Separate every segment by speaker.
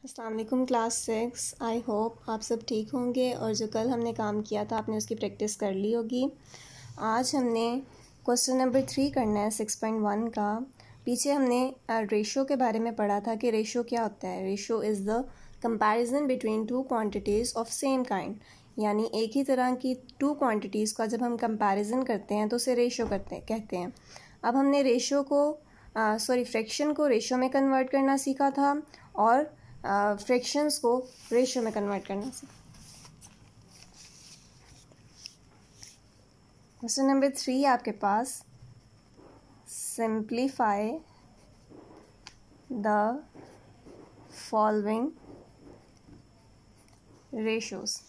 Speaker 1: अस्सलाम वालेकुम class 6। I hope आप सब ठीक होंगे और जो कल हमने काम किया था आपने उसकी प्रैक्टिस कर ली होगी। आज हमने क्वेश्चन नंबर 3 करना है 6.1 का। पीछे हमने रेशो के बारे में पढ़ा था कि रेशो क्या होता है। Ratio is the comparison between two quantities of same kind, यानी एक ही तरह की टू क्वांटिटीज़ का जब हम कंपैरिजन करते हैं तो उसे रेशो कहते हैं। अब हमने रेशो को फ्रैक्शन को रेशो में कन्वर्ट करना सीखा था और फ्रैक्शंस को रेशो में कन्वर्ट करना सीखा। क्वेश्चन नंबर 3 आपके पास, सिंप्लीफाई द फॉलोइंग रेशोस,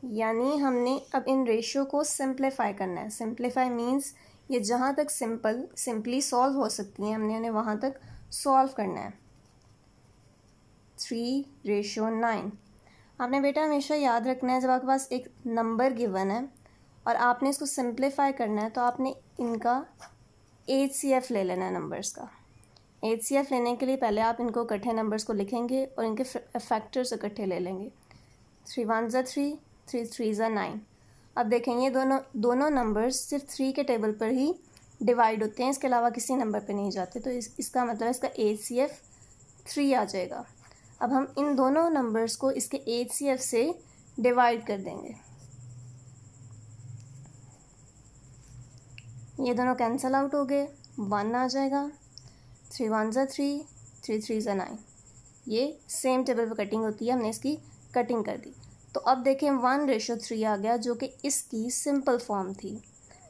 Speaker 1: यानी हमने अब इन रेशो को सिंप्लीफाई करना है। सिंप्लीफाई मीन्स ये जहाँ तक सिंपली सॉल्व हो सकती हैं हमने उन्हें वहाँ तक सॉल्व करना है। 3:9। आपने बेटा हमेशा याद रखना है जब आपके पास एक नंबर गिवन है और आपने इसको सिंप्लीफाई करना है तो आपने इनका HCF ले लेना है नंबर्स का। HCF लेने के लिए पहले आप इनको इकट्ठे नंबर्स को लिखेंगे और इनके फैक्टर्स इकट्ठे ले लेंगे। 3 1 3, 3 3 9। अब देखेंगे दोनों नंबर्स सिर्फ 3 के टेबल पर ही डिवाइड होते हैं, इसके अलावा किसी नंबर पे नहीं जाते, तो इसका मतलब इसका HCF 3 आ जाएगा। अब हम इन दोनों नंबर्स को इसके HCF से डिवाइड कर देंगे। ये दोनों कैंसिल आउट हो गए, 1 आ जाएगा। 3 1 3, 3 3 9। ये सेम टेबल पर कटिंग होती है, हमने इसकी कटिंग कर दी। तो अब देखें 1:3 आ गया जो कि इसकी सिंपल फॉर्म थी।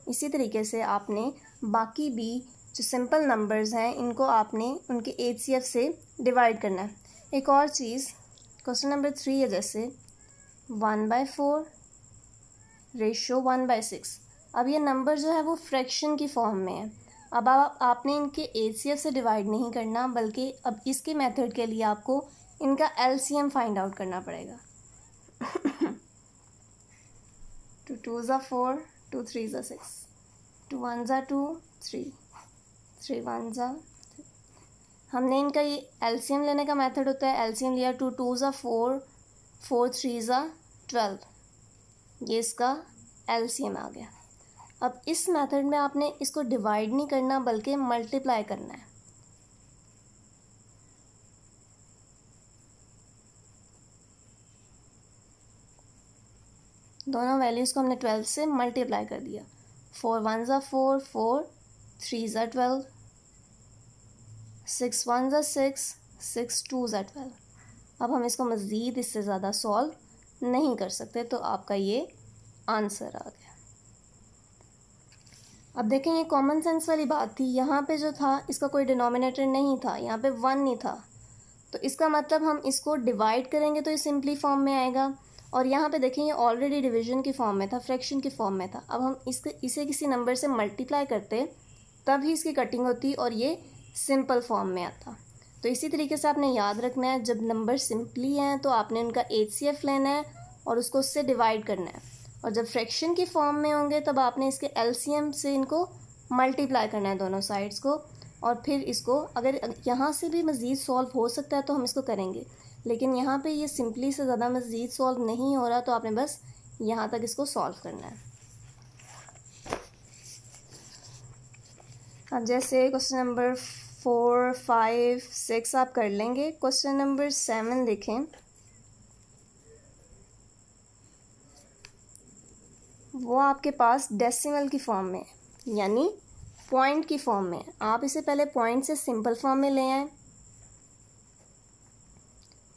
Speaker 1: इसी तरीके से आपने बाकी भी जो सिंपल नंबर्स हैं इनको आपने उनके HCF से डिवाइड करना है। एक और चीज़, क्वेश्चन नंबर 3 है जैसे 1/4 रेशो 1/6। अब ये नंबर जो है वो फ्रैक्शन की फॉर्म में है। अब आपने इनके HCF से डिवाइड नहीं करना, बल्कि अब इसके मेथड के लिए आपको इनका LCM फाइंड आउट करना पड़ेगा। 2 2 4, 2 3 6, 2 1 2, 3 3 1 3। हमने इनका ये LCM लेने का मेथड होता है। LCM लिया, 2 2 4, 4 3 12। ये इसका LCM आ गया। अब इस मेथड में आपने इसको डिवाइड नहीं करना बल्कि मल्टीप्लाई करना है। दोनों वैल्यूज़ को हमने 12 से मल्टीप्लाई कर दिया। 4 1 4, 4 3 12, 6 1 6, 6 2 12। अब हम इसको मज़ीद इससे ज़्यादा सॉल्व नहीं कर सकते, तो आपका ये आंसर आ गया। अब देखें ये कॉमन सेंस वाली बात थी, यहाँ पे जो था इसका कोई डिनोमिनेटर नहीं था, यहाँ पे 1 नहीं था, तो इसका मतलब हम इसको डिवाइड करेंगे तो ये सिंपली फॉर्म में आएगा। और यहाँ पे देखें ये ऑलरेडी डिवीजन की फॉर्म में था, फ्रैक्शन की फॉर्म में था। अब हम इसे किसी नंबर से मल्टीप्लाई करते तब ही इसकी कटिंग होती और ये सिंपल फॉर्म में आता। तो इसी तरीके से आपने याद रखना है, जब नंबर सिंपली हैं तो आपने उनका HCF लेना है और उसको उससे डिवाइड करना है, और जब फ्रैक्शन की फॉर्म में होंगे तब आपने इसके LCM से इनको मल्टीप्लाई करना है दोनों साइड्स को, और फिर इसको अगर यहाँ से भी मज़ीद सॉल्व हो सकता है तो हम इसको करेंगे, लेकिन यहाँ पे ये सिंपली से ज़्यादा मज़ीद सॉल्व नहीं हो रहा, तो आपने बस यहाँ तक इसको सॉल्व करना है। अब जैसे क्वेश्चन नंबर 4 5 6 आप कर लेंगे। क्वेश्चन नंबर 7 देखें, वो आपके पास डेसिमल की फॉर्म में है, यानी पॉइंट की फॉर्म में है। आप इसे पहले पॉइंट से सिंपल फॉर्म में ले आए।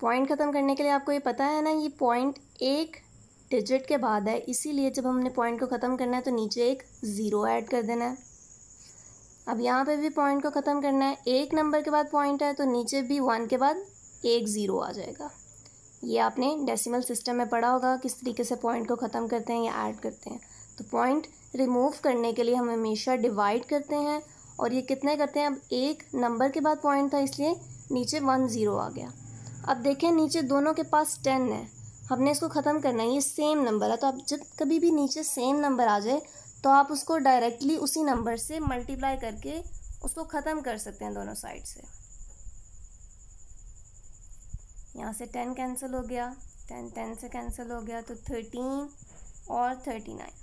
Speaker 1: पॉइंट ख़त्म करने के लिए आपको ये पता है ना, ये पॉइंट एक डिजिट के बाद है, इसीलिए जब हमने पॉइंट को ख़त्म करना है तो नीचे एक 0 ऐड कर देना है। अब यहाँ पे भी पॉइंट को ख़त्म करना है, एक नंबर के बाद पॉइंट है तो नीचे भी 1 के बाद एक 0 आ जाएगा। ये आपने डेसिमल सिस्टम में पढ़ा होगा किस तरीके से पॉइंट को ख़त्म करते हैं या ऐड करते हैं। तो पॉइंट रिमूव करने के लिए हम हमेशा डिवाइड करते हैं, और ये कितने करते हैं, अब एक नंबर के बाद पॉइंट था इसलिए नीचे 1 0 आ गया। अब देखें नीचे दोनों के पास 10 है, हमने इसको ख़त्म करना है, ये सेम नंबर है, तो अब जब कभी भी नीचे सेम नंबर आ जाए तो आप उसको डायरेक्टली उसी नंबर से मल्टीप्लाई करके उसको ख़त्म कर सकते हैं दोनों साइड से। यहाँ से 10 कैंसिल हो गया, 10 से कैंसिल हो गया, तो 13 और 39।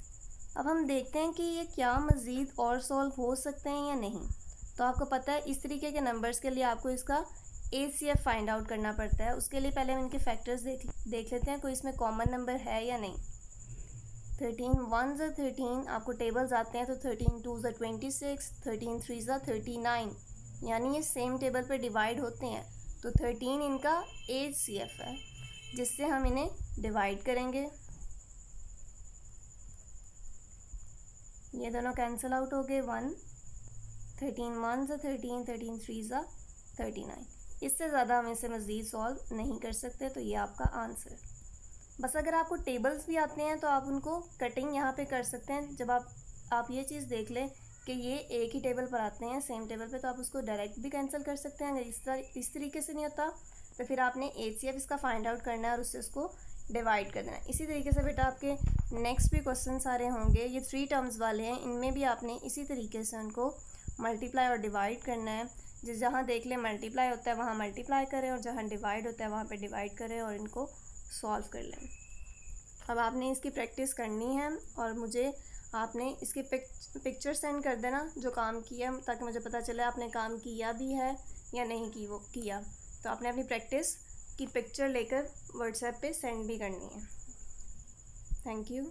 Speaker 1: अब हम देखते हैं कि ये क्या मज़ीद और सॉल्व हो सकते हैं या नहीं। तो आपको पता है इस तरीके के नंबर्स के लिए आपको इसका ACF फाइंड आउट करना पड़ता है। उसके लिए पहले हम इनके फैक्टर्स देख लेते हैं कोई इसमें कॉमन नंबर है या नहीं। 13 1 ज़ा 13, आपको टेबल्स आते हैं तो 13 2 ज़ा 26, 13 3 ज़ा 39, यानी ये सेम टेबल पर डिवाइड होते हैं। तो 13 इनका ACF है, जिससे हम इन्हें डिवाइड करेंगे। ये दोनों कैंसिल आउट हो गए, 1, 13 1 ज़ा 13, 13 3 ज़ा 39। इससे ज़्यादा हम इसे मज़ीद सॉल्व नहीं कर सकते। तो ये आपका आंसर। बस अगर आपको टेबल्स भी आते हैं तो आप उनको कटिंग यहाँ पे कर सकते हैं। जब आप ये चीज़ देख लें कि ये एक ही टेबल पर आते हैं, सेम टेबल पे, तो आप उसको डायरेक्ट भी कैंसिल कर सकते हैं। अगर इस तरीके से नहीं होता तो फिर आपने ACF इसका फाइंड आउट करना है और उससे उसको डिवाइड कर देना है। इसी तरीके से बेटा आपके नेक्स्ट भी क्वेश्चन सारे होंगे, ये 3 टर्म्स वाले हैं, इनमें भी आपने इसी तरीके से उनको मल्टीप्लाई और डिवाइड करना है। जहाँ देख लें मल्टीप्लाई होता है वहाँ मल्टीप्लाई करें, और जहाँ डिवाइड होता है वहाँ पे डिवाइड करें और इनको सॉल्व कर लें। अब आपने इसकी प्रैक्टिस करनी है और मुझे आपने इसकी पिक्चर सेंड कर देना जो काम किया, ताकि मुझे पता चले आपने काम किया भी है या नहीं किया। तो आपने अपनी प्रैक्टिस की पिक्चर लेकर WhatsApp पे सेंड भी करनी है। Thank you.